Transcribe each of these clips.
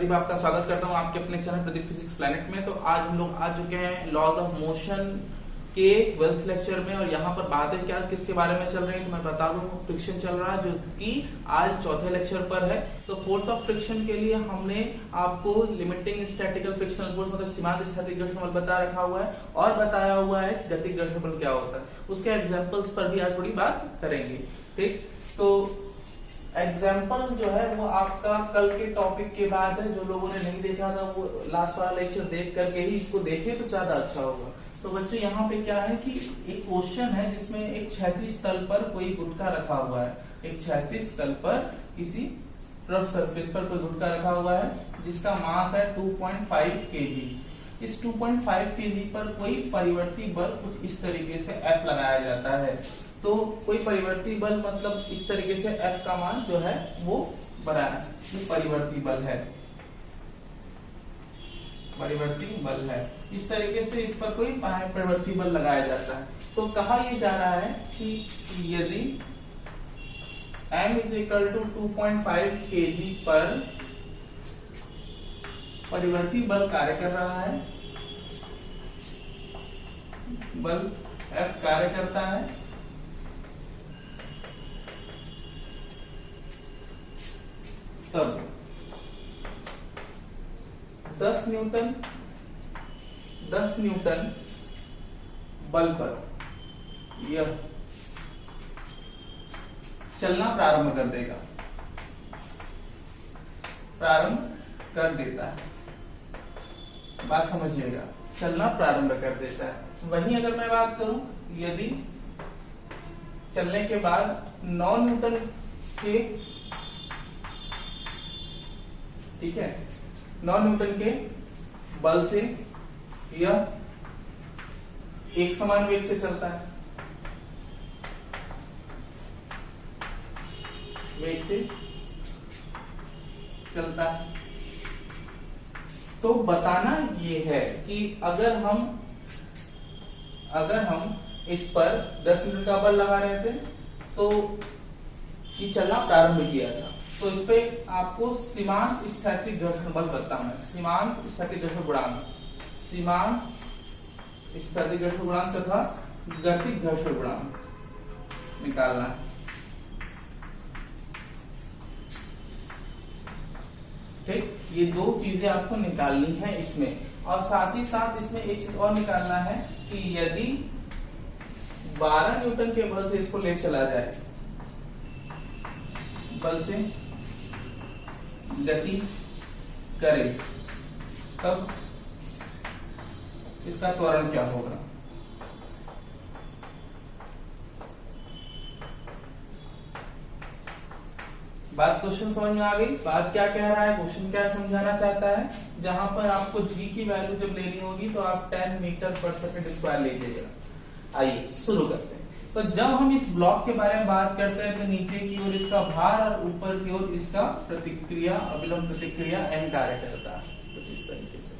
प्रदीप आपका स्वागत करता हूं आपके अपने चैनल प्रदीप फिजिक्स प्लैनेट में। तो आज हम लोग आ चुके हैं लॉज ऑफ मोशन के 12th लेक्चर में, और यहाँ पर बातें क्या किसके बारे में चल रही है तो मैं बता दूं, फ्रिक्शन चल रहा है जो कि आज चौथे लेक्चर पर है। तो फोर्स ऑफ फ्रिक्शन के लिए हमने आपको लिमिटिंग स्टैटिकल फ्रिक्शनल फोर्स मतलब सीमांत स्थैतिक घर्षण बल बता रखा हुआ है, और बताया हुआ है गतिज घर्षण बल क्या होता है। उसके एग्जाम्पल्स पर भी आज थोड़ी बात करेंगे। ठीक, तो एग्जाम्पल जो है वो आपका कल के टॉपिक के बाद है। जो लोगों ने नहीं देखा था वो लास्ट वाला लेक्चर देख करके ही इसको देखे तो ज्यादा अच्छा होगा। तो बच्चों यहाँ पे क्या है कि एक क्वेश्चन है जिसमें एक क्षैतिज तल पर कोई गुटका रखा हुआ है। एक क्षैतिज तल पर किसी रफ सरफेस पर कोई गुटका रखा हुआ है जिसका मास है 2.5 kg। इस 2.5 kg पर कोई परिवर्ती बल कुछ इस तरीके से F लगाया जाता है। तो कोई परिवर्ती बल मतलब इस तरीके से F का मान जो है वो बड़ा है, ये परिवर्ती बल है, परिवर्ती बल है। इस तरीके से इस पर कोई परिवर्ती बल लगाया जाता है। तो कहा यह जा रहा है कि यदि M = 2.5 kg पर परिवर्ती बल कार्य कर रहा है, बल F कार्य करता है, तब 10 न्यूटन बल पर यह चलना प्रारंभ कर देगा, प्रारंभ कर देता है। बात समझिएगा, चलना प्रारंभ कर देता है। वहीं अगर मैं बात करूं, यदि चलने के बाद 9 न्यूटन के, ठीक है, 9 न्यूटन के बल से यह एक समान वेग से चलता है, वेग से चलता है, तो बताना ये है कि अगर हम इस पर 10 न्यूटन का बल लगा रहे थे तो ये चलना प्रारंभ किया था, तो इस पे आपको सीमांत स्थैतिक घर्षण बल बताना है। सीमांत स्थैतिक घर्षण गुणांक, सीमांत स्थैतिक घर्षण गुणांक तथा गतिज घर्षण गुणांक निकालना है। ठीक, ये दो चीजें आपको निकालनी है इसमें, और साथ ही साथ इसमें एक चीज और निकालना है कि यदि 12 न्यूटन के बल से इसको ले चला जाए, बल से गति करे, तब इसका त्वरण क्या होगा। बात क्वेश्चन समझ में आ गई, बात क्या कह रहा है, क्वेश्चन क्या समझाना चाहता है। जहां पर आपको g की वैल्यू जब लेनी होगी तो आप 10 मीटर पर सेकंड स्क्वायर लीजिएगा। आइए शुरू करते हैं। तो जब हम इस ब्लॉक के बारे में बात करते हैं तो नीचे की ओर इसका भार और ऊपर की ओर इसका प्रतिक्रिया, अभिलंब प्रतिक्रिया n कार्य करता है, कुछ इस तरीके से।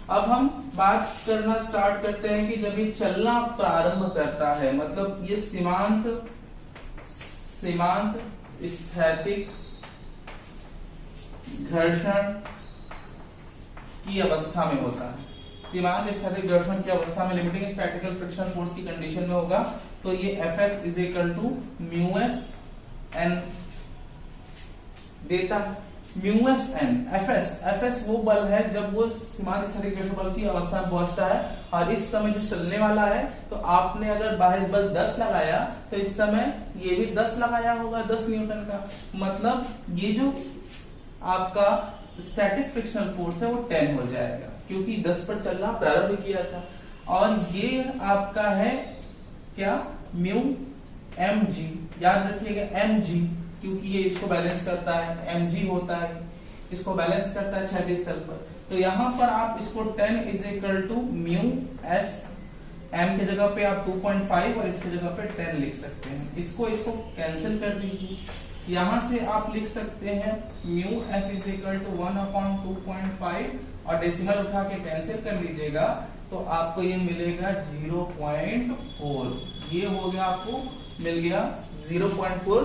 अब हम बात करना स्टार्ट करते हैं कि जब ये चलना प्रारंभ करता है, मतलब ये सीमांत स्थैतिक घर्षण की अवस्था में होता है। सीमांत स्थैतिक घर्षण की अवस्था में लिमिटिंग स्टैटिकल फ्रिक्शन फोर्स की कंडीशन में होगा, तो ये Fs = μsn देता है। μsn, Fs वो बल है जब वो सीमांत स्थैतिक घर्षण बल की अवस्था में पहुंचता है, और इस समय जो चलने वाला है, तो आपने अगर बाह्य बल 10 लगाया तो इस समय ये भी 10 लगाया होगा, 10 न्यूटन का, मतलब ये जो आपका स्टैटिक फ्रिक्शनल फोर्स है वो 10 हो जाएगा, क्योंकि 10 पर चलना प्रारंभ किया था। और ये आपका है क्या, μmg, याद रखिएगा mg, क्योंकि ये इसको बैलेंस करता है, mg होता है, इसको बैलेंस करता है क्षैतिज तल पर। तो यहां पर आप इसको 10 = μs, m की जगह पे आप 2.5 और इसकी जगह पे 10 लिख सकते हैं। इसको कैंसिल कर दीजिए, यहां से आप लिख सकते हैं μs = 1/2.5 और डेसिमल उठा के कैंसिल कर लीजिएगा तो आपको ये मिलेगा 0.4। ये हो गया, आपको मिल गया 0.4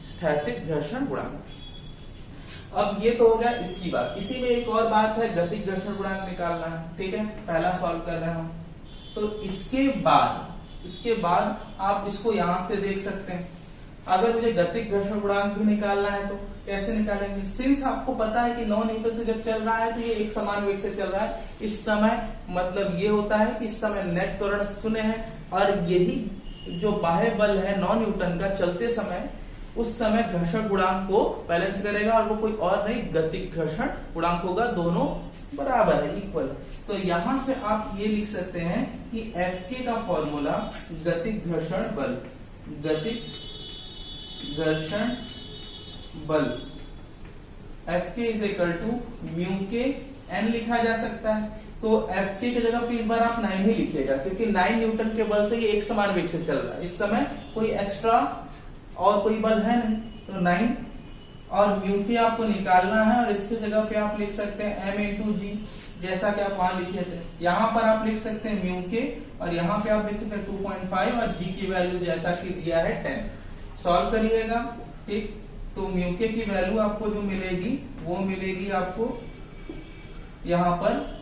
स्थैतिक घर्षण गुणांक। अब ये तो हो गया इसकी बात। इसी में एक और बात है, गति घर्षण गुणांक निकालना है, ठीक है, पहला सॉल्व कर रहे हैं हम। तो इसके बाद आप इसको यहां से देख सकते हैं। अगर मुझे गति घर्षण गुणांक भी निकालना है तो कैसे निकालेंगे? सिंस आपको पता है कि 9 न्यूटन से जब चल रहा है तो ये एक समान वेग से चल रहा है, इस समय मतलब ये होता है कि इस समय नेट त्वरण 0 है, और यही जो बाह्य बल है 9 न्यूटन का चलते समय, उस समय घर्षण गुणांक को बैलेंस करेगा, और वो कोई और नहीं गति घर्षण गुणांक होगा, दोनों बराबर है, इक्वल। तो यहां से आप ये लिख सकते हैं कि Fk का फॉर्मूला गतिक घर्षण बल, गतिक घर्षण बल Fk is equal to mu k n लिखा जा सकता है। तो Fk की जगह पे इस बार आप 9 ही लिखिएगा, क्योंकि 9 न्यूटन के बल से ये एक समान वेग से चल रहा है, इस समय कोई एक्स्ट्रा और कोई बल है नहीं, तो 9 और म्यू के आपको निकालना है, और इसकी जगह पे आप लिख सकते हैं m इंटू जी, जैसा कि आप वहां लिखे थे। यहाँ पर आप लिख सकते हैं म्यू के, और यहाँ पे आप लिख सकते हैं 2.5, और जी की वैल्यू जैसा कि दिया है 10। सॉल्व करिएगा, ठीक। तो म्यू के की वैल्यू आपको जो मिलेगी वो मिलेगी आपको यहाँ पर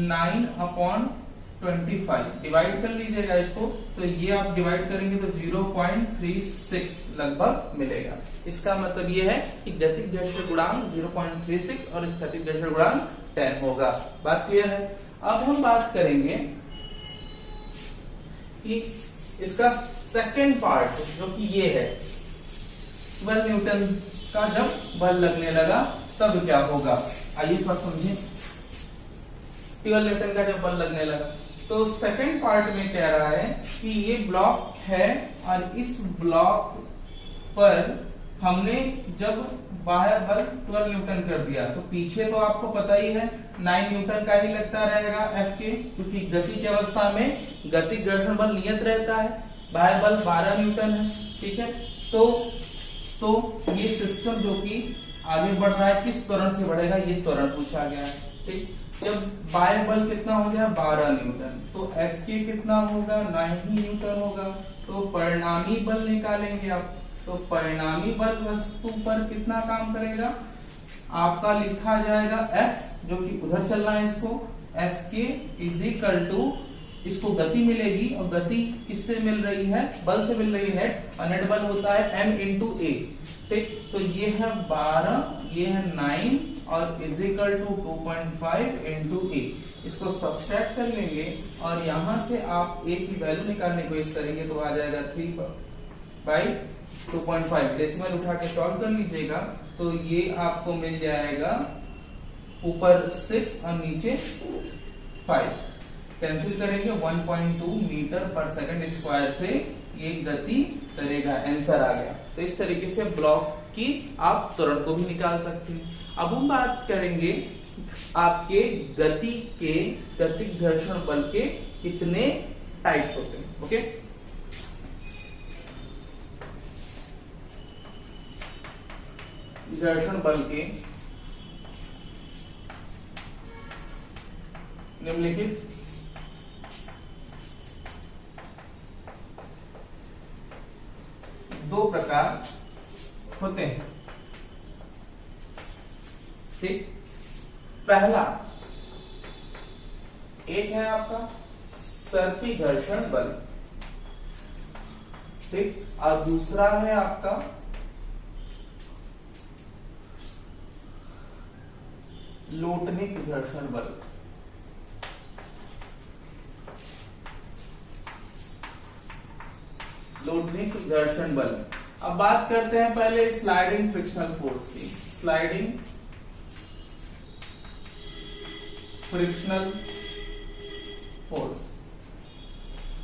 9/25, डिवाइड कर लीजिएगा इसको, तो ये आप डिवाइड करेंगे तो 0.36 लगभग मिलेगा। इसका मतलब ये है कि गतिक घर्षण गुणांक 0.36 और स्थैतिक घर्षण गुणांक 10 होगा। बात क्लियर है? अब हम बात करेंगे कि इसका सेकंड पार्ट जो कि ये है, 12 न्यूटन का जब बल लगने लगा तब क्या होगा, आइए थोड़ा समझें। 12 न्यूटन का जब बल लगने लगा, तो सेकंड पार्ट में कह रहा है कि ये ब्लॉक है, और इस ब्लॉक पर हमने जब बाह्य बल 12 न्यूटन कर दिया, तो पीछे तो आपको पता ही है 9 न्यूटन का ही लगता रहेगा Fk, क्योंकि गति की अवस्था में गतिक घर्षण बल नियत रहता है, बाह्य बल 12 न्यूटन है, ठीक है। तो ये सिस्टम जो कि आगे बढ़ रहा है, किस त्वरण से बढ़ेगा, ये त्वरण पूछा गया है, ठीक। जब बाह्य बल कितना हो जाए 12 न्यूटन, तो Fk कितना होगा, 9 ही न्यूटन होगा। तो परिणामी बल निकालेंगे आप, तो परिणामी बल वस्तु पर कितना काम करेगा, आपका लिखा जाएगा F, जो कि उधर चल रहा है, इसको Fk इज इक्वल टू, इसको गति मिलेगी, और गति किससे मिल रही है, बल से मिल रही है, और नेट बल होता है m इंटू a, ठीक। तो ये है 12, ये है 9, और is equal to 2.5 into a। इसको सब्सट्रैक्ट कर लेंगे, और यहां से आप a की वैल्यू निकालने की कोशिश करेंगे, तो आ जाएगा 3/2.5, डेसिमल उठा के सॉल्व कर लीजिएगा, तो ये आपको मिल जाएगा ऊपर 6 और नीचे 5, कैंसिल करेंगे 1.2 मीटर पर सेकंड स्क्वायर से ये गति करेगा, आंसर आ गया। तो इस तरीके से ब्लॉक की आप त्वरण को भी निकाल सकते हैं। अब हम बात करेंगे आपके गति के गतिक घर्षण बल के कितने टाइप्स होते हैं, ओके। घर्षण बल के निम्नलिखित दो प्रकार होते हैं, ठीक। पहला एक है आपका सर्पी घर्षण बल, ठीक, और दूसरा है आपका लोटनिक घर्षण बल। लोटनिक घर्षण बल। अब बात करते हैं पहले स्लाइडिंग फ्रिक्शनल फोर्स की। स्लाइडिंग फ्रिक्शनल फोर्स,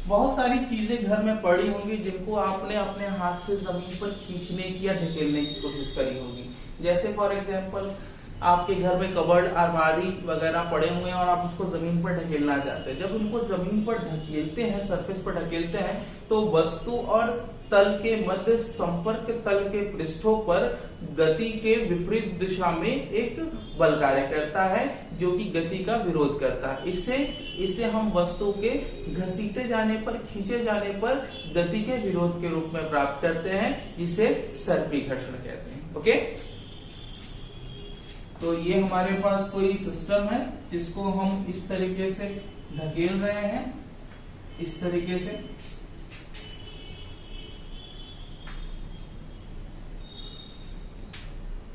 बहुत सारी चीजें घर में पड़ी होंगी जिनको आपने अपने हाथ से जमीन पर खींचने की या धकेलने की कोशिश करी होगी। जैसे फॉर एग्जांपल आपके घर में कबर्ड, अलमारी वगैरह पड़े हुए हैं और आप उसको जमीन पर ढकेलना चाहते हैं। जब उनको जमीन पर ढकेलते हैं, सरफेस पर ढकेलते हैं, तो वस्तु और तल के मध्य संपर्क तल के पृष्ठों पर गति के विपरीत दिशा में एक बल कार्य करता है जो कि गति का विरोध करता है। इसे हम वस्तु के घसीटे जाने पर, खींचे जाने पर गति के विरोध के रूप में प्राप्त करते हैं, जिसे सर्पी घर्षण कहते हैं। ओके, तो ये हमारे पास कोई सिस्टम है जिसको हम इस तरीके से ढकेल रहे हैं, इस तरीके से।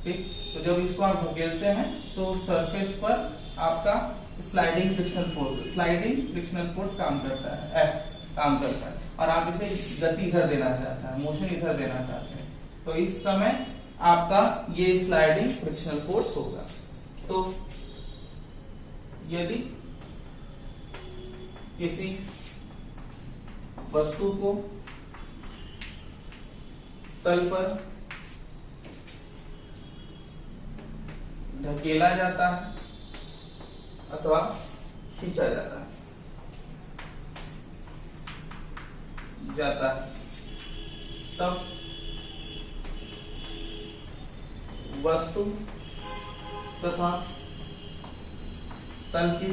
ठीक, तो जब इसको आप ढकेलते हैं तो सरफेस पर आपका स्लाइडिंग फ्रिक्शनल फोर्स काम करता है, F काम करता है, और आप इसे गति इधर देना चाहते हैं, मोशन इधर देना चाहते हैं, तो इस समय आपका ये स्लाइडिंग फ्रिक्शनल फोर्स होगा। तो यदि किसी वस्तु को तल पर ढकेला जाता है अथवा खींचा जाता है तब वस्तु तथा तल की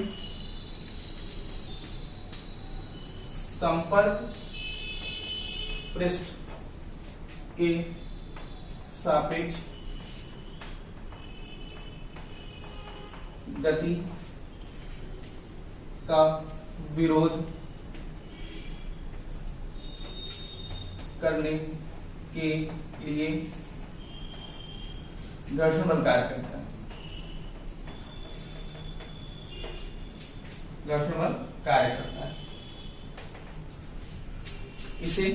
संपर्क पृष्ठ के सापेक्ष गति का विरोध करने के लिए घर्षण बल कार्य करता है, घर्षण बल कार्य करता है। इसे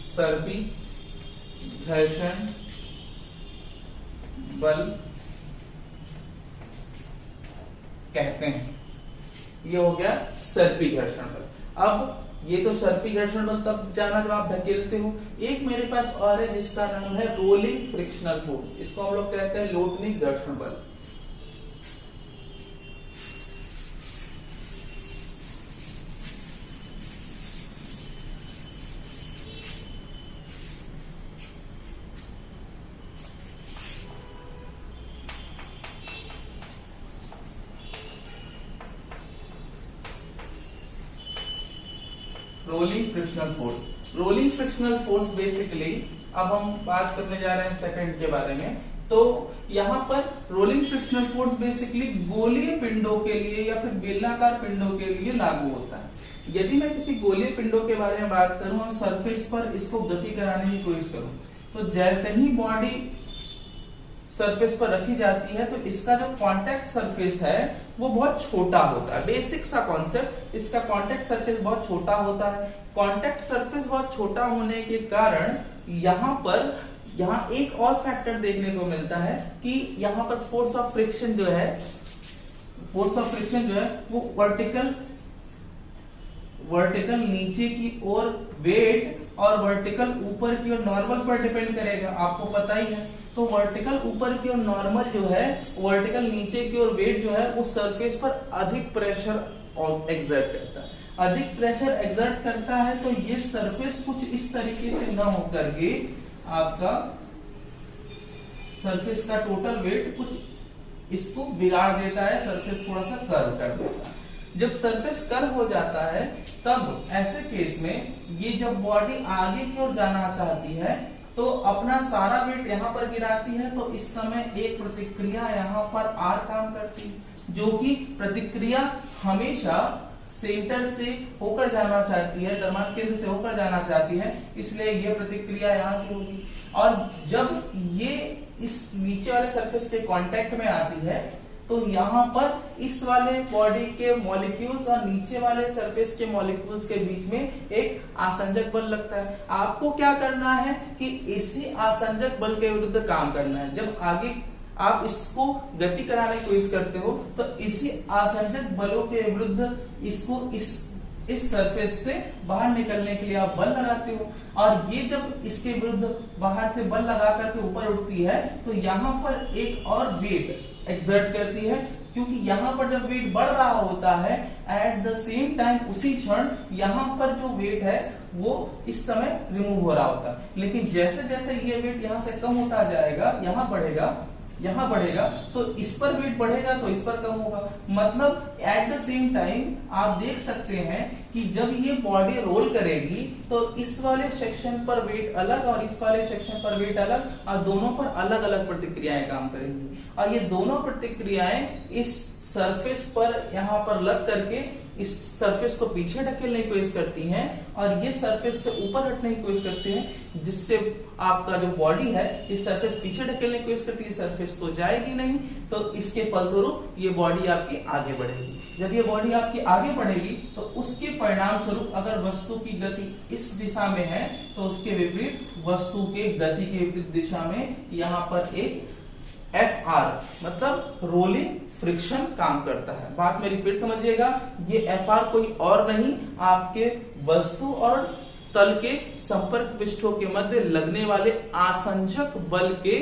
सर्पी घर्षण बल कहते हैं। ये हो गया सर्पी घर्षण बल। अब ये तो सर्पी घर्षण बल तब जाना जब आप धकेलते हो। एक मेरे पास और है जिसका नाम है रोलिंग फ्रिक्शनल फोर्स, इसको हम लोग कहते हैं लोटनी घर्षण बल। रोलिंग फ्रिक्शनल फोर्स बेसिकली अब हम बात करने जा रहे हैं सेकंड के बारे में। तो यहाँ पर रोलिंग फ्रिक्शनल फोर्स बेसिकली गोलीय पिंडों के लिए या फिर बेलनाकार पिंडों के लिए लागू होता है। यदि मैं किसी गोलीय पिंडों के बारे में बात करूं और सरफेस पर इसको गति कराने की कोशिश करूं, तो जैसे ही बॉडी सरफेस पर रखी जाती है तो इसका जो कांटेक्ट सरफेस है वो बहुत छोटा होता है। बेसिक सा कॉन्सेप्ट, इसका कांटेक्ट सरफेस बहुत छोटा होता है। कांटेक्ट सरफेस बहुत छोटा होने के कारण यहाँ एक और फैक्टर देखने को मिलता है कि यहाँ पर फोर्स ऑफ फ्रिक्शन जो है वो वर्टिकल नीचे की ओर वेट और वर्टिकल ऊपर की ओर नॉर्मल पर डिपेंड करेगा। आपको पता ही है, तो वर्टिकल ऊपर की ओर नॉर्मल जो है, वर्टिकल नीचे की ओर वेट जो है वो सरफेस पर अधिक प्रेशर एक्सर्ट करता है। अधिक प्रेशर एक्सर्ट करता है तो ये सरफेस कुछ इस तरीके से न होकर के आपका सरफेस का टोटल वेट कुछ इसको बिगाड़ देता है, सरफेस थोड़ा सा कर्व कर देता है। जब सरफेस कर्व हो जाता है तब ऐसे केस में ये जब बॉडी आगे की ओर जाना चाहती है तो अपना सारा वेट यहाँ पर गिराती है, तो इस समय एक प्रतिक्रिया यहाँ पर आर काम करती है, जो कि प्रतिक्रिया हमेशा सेंटर से होकर जाना चाहती है, द्रव्यमान केंद्र से होकर जाना चाहती है, इसलिए यह प्रतिक्रिया यहाँ से होगी। और जब ये इस नीचे वाले सरफेस के कांटेक्ट में आती है तो यहाँ पर इस वाले बॉडी के मॉलिक्यूल्स और नीचे वाले सरफेस के मॉलिक्यूल्स के बीच में एक आसंजक बल लगता है। आपको क्या करना है कि इसी आसंजक बल के विरुद्ध काम करना है। जब आगे आप इसको गति कराने की कोशिश करते हो तो इसी आसंजक बलों के विरुद्ध इसको इस सरफेस से बाहर निकलने के लिए आप बल लगाते हो, और ये जब इसके विरुद्ध बाहर से बल लगा करके ऊपर उठती है तो यहाँ पर एक और वेट एक्सर्ट करती है, क्योंकि यहाँ पर जब वेट बढ़ रहा होता है एट द सेम टाइम उसी क्षण यहाँ पर जो वेट है वो इस समय रिमूव हो रहा होता है। लेकिन जैसे जैसे ये वेट यहाँ से कम होता जाएगा, यहाँ बढ़ेगा तो इस पर वेट बढ़ेगा तो इस पर कम होगा। मतलब एट द सेम टाइम आप देख सकते हैं कि जब ये बॉडी रोल करेगी तो इस वाले सेक्शन पर वेट अलग और इस वाले सेक्शन पर वेट अलग, और दोनों पर अलग अलग प्रतिक्रियाएं काम करेंगी, और ये दोनों प्रतिक्रियाएं इस सरफेस पर यहाँ पर लग करके इस सरफेस को पीछे ढकेलने की कोशिश करती हैं और ये सरफेस से ऊपर हटने की कोशिश करती हैं, जिससे आपका जो बॉडी है इस सरफेस पीछे ढकेलने की कोशिश करती है, सरफेस तो जाएगी नहीं, तो इसके फलस्वरूप ये बॉडी आपकी आगे बढ़ेगी। जब ये बॉडी आपकी आगे बढ़ेगी तो उसके परिणाम स्वरूप अगर वस्तु की गति इस दिशा में है तो उसके विपरीत वस्तु के गति के विपरीत दिशा में यहाँ पर एक FR मतलब रोलिंग फ्रिक्शन काम करता है। बात मेरी फिर समझिएगा, ये FR कोई और नहीं, आपके वस्तु और तल के संपर्क पृष्ठों के मध्य लगने वाले आसंजक बल के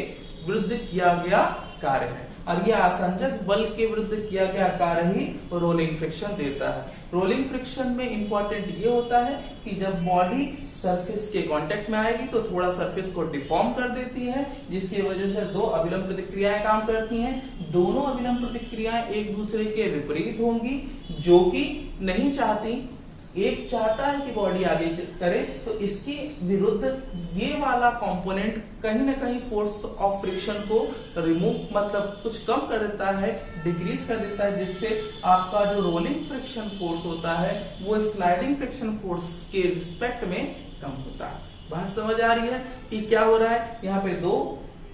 विरुद्ध किया गया कार्य है, और ये आसंजक बल के विरुद्ध किया गया कार्य ही रोलिंग फ्रिक्शन देता है। रोलिंग फ्रिक्शन में इंपॉर्टेंट ये होता है कि जब बॉडी सरफेस के कांटेक्ट में आएगी तो थोड़ा सरफेस को डिफॉर्म कर देती है, जिसकी वजह से दो अभिलंब प्रतिक्रियाएं काम करती हैं। दोनों अभिलंब प्रतिक्रियाएं एक दूसरे के विपरीत होंगी, जो कि नहीं चाहती। एक चाहता है कि बॉडी आगे करे, तो इसके विरुद्ध ये वाला कंपोनेंट कहीं ना कहीं फोर्स ऑफ फ्रिक्शन को रिमूव मतलब कुछ कम कर देता है, डिक्रीज कर देता है, जिससे आपका जो रोलिंग फ्रिक्शन फोर्स होता है वो स्लाइडिंग फ्रिक्शन फोर्स के रिस्पेक्ट में कम होता है। बात समझ आ रही है कि क्या हो रहा है? यहाँ पे दो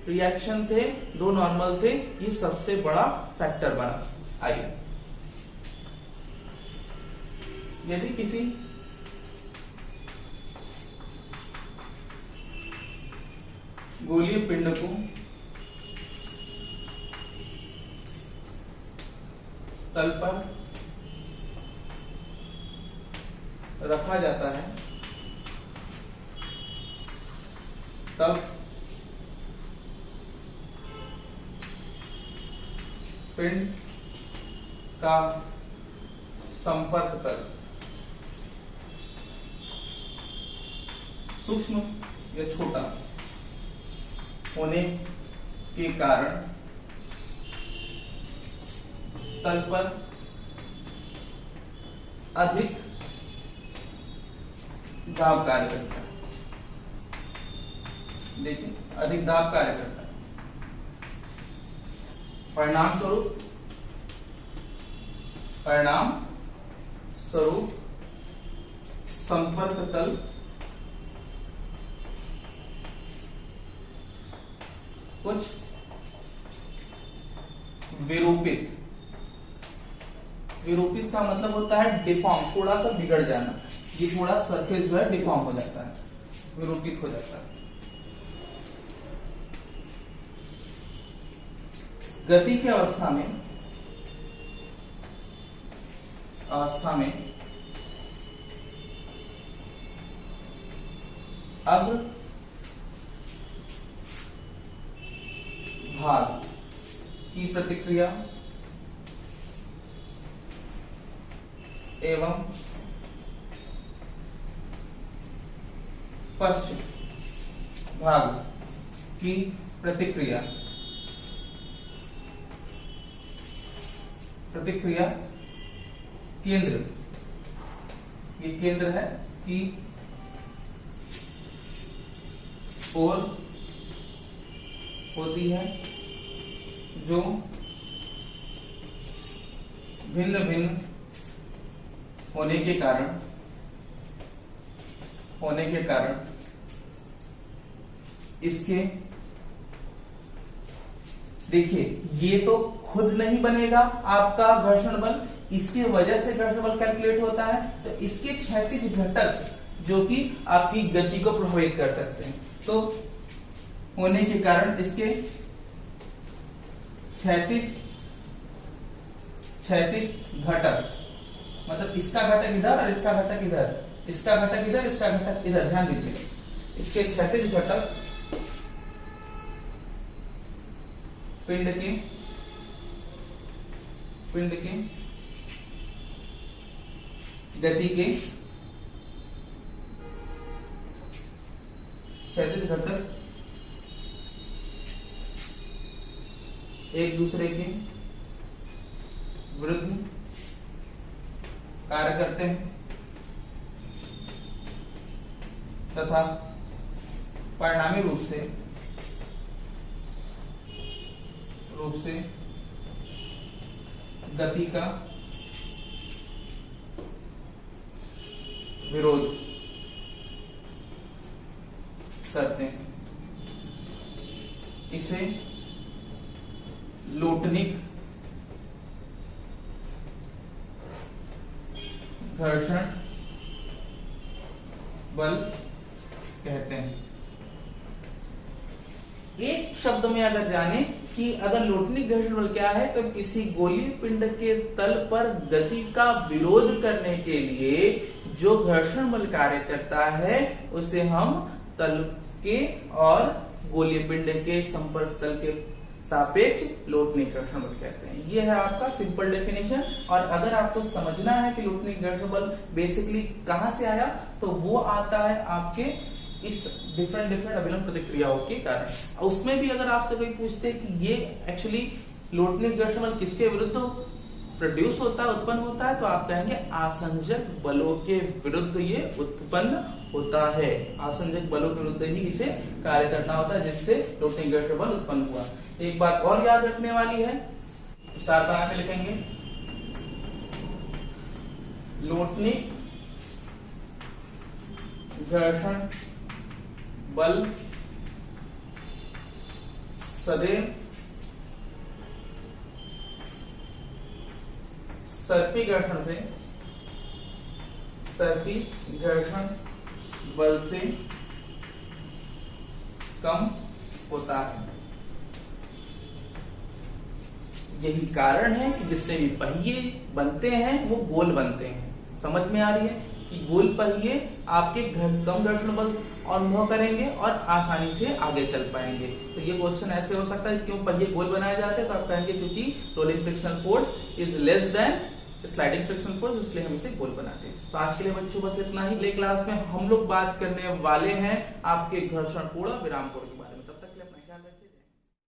रिएक्शन थे, दो नॉर्मल थे, ये सबसे बड़ा फैक्टर बना। आइए, यदि किसी गोलीय पिंड को तल पर रखा जाता है, तब पिंड का संपर्क तल सूक्ष्म या छोटा होने के कारण तल पर अधिक दाब कार्य करता है। देखिए, अधिक दाब कार्य करता है, परिणाम स्वरूप संपर्क तल कुछ विरूपित का मतलब होता है डिफॉर्म, थोड़ा सा बिगड़ जाना। ये थोड़ा सरफेस जो है डिफॉर्म हो जाता है, विरूपित हो जाता है। गति की अवस्था में अब भाग की प्रतिक्रिया एवं पश्च भाग की प्रतिक्रिया केंद्र, ये केंद्र है कि और होती है, जो भिन्न भिन्न होने के कारण इसके, देखिए ये तो खुद नहीं बनेगा आपका घर्षण बल, इसके वजह से घर्षण बल कैलकुलेट होता है, तो इसके क्षैतिज घटक जो कि आपकी गति को प्रभावित कर सकते हैं, तो होने के कारण इसके क्षैतिज घटक, मतलब इसका घटक इधर और इसका घटक इधर, इसका घटक इधर, इसका घटक इधर, ध्यान दीजिए। इसके क्षैतिज घटक पिंड के गति के क्षैतिज घटक एक दूसरे के विरुद्ध कार्य करते हैं तथा परिणामी रूप से गति का विरोध करते हैं। इसे लोटनिक घर्षण बल कहते हैं। एक शब्द में अगर जाने कि अगर लोटनिक घर्षण बल क्या है, तो किसी गोलीय पिंड के तल पर गति का विरोध करने के लिए जो घर्षण बल कार्य करता है उसे हम तल के और गोलीय पिंड के संपर्क तल के सापेक्ष लोटनिक घर्षण बल कहते हैं। ये है आपका सिंपल डेफिनेशन। और अगर आपको समझना है कि लोटनिक घर्षण बल बेसिकली कहां से आया, तो वो आता है आपके इस डिफरेंट अभिलंब प्रतिक्रियाओं के कारण। उसमें भी अगर आपसे कोई पूछते कि ये एक्चुअली लोटनिक घर्षण बल किसके विरुद्ध प्रोड्यूस होता है, उत्पन्न होता है, तो आप कहेंगे आसंजक बलों के विरुद्ध ये उत्पन्न होता है। आसंजक बलों के विरुद्ध ही इसे कार्य करना होता है, जिससे लोटनिक घर्षण बल उत्पन्न हुआ। एक बात और याद रखने वाली है, स्टार बना के लिखेंगे, लोटनिक घर्षण बल सदैव सर्पी घर्षण बल से कम होता है। यही कारण है कि जितने भी पहिए बनते हैं वो गोल बनते हैं। समझ में आ रही है कि गोल पहिए आपके कम घर्षण बल अनुभव करेंगे और आसानी से आगे चल पाएंगे। तो ये क्वेश्चन ऐसे हो सकता है, क्यों पहिए गोल बनाए जाते हैं, तो आप कहेंगे क्योंकि rolling frictional force is less than sliding frictional force, इसलिए हम इसे गोल बनाते हैं। तो आज के लिए बच्चों बस इतना ही। अगले क्लास में हम लोग बात करने वाले हैं आपके घर्षण पूर्ण विराम कोण के बारे में।